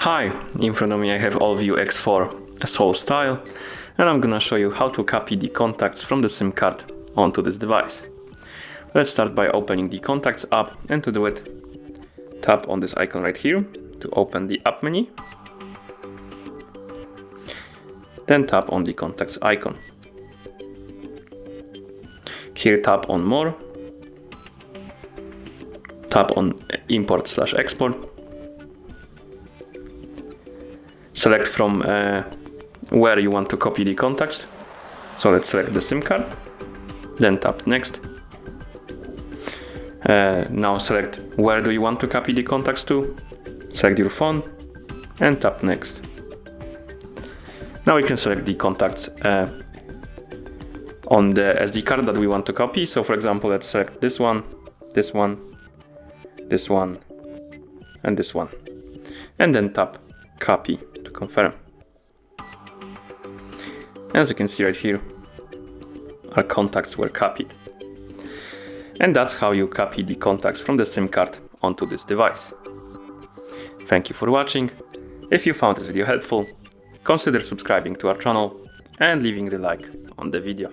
Hi, in front of me I have ALLVIEW X4 Soul Style, and I'm gonna show you how to copy the contacts from the SIM card onto this device. Let's start by opening the Contacts app, and to do it, tap on this icon right here to open the app menu. Then tap on the Contacts icon. Here tap on More. Tap on Import/Export. Select from where you want to copy the contacts. So let's select the SIM card. Then tap Next. Now select where do you want to copy the contacts to. Select your phone and tap Next. Now we can select the contacts on the SD card that we want to copy. So for example, let's select this one, this one, this one, and this one. And then tap Copy to confirm. As you can see right here, our contacts were copied. And that's how you copy the contacts from the SIM card onto this device. Thank you for watching. If you found this video helpful, consider subscribing to our channel and leaving a like on the video.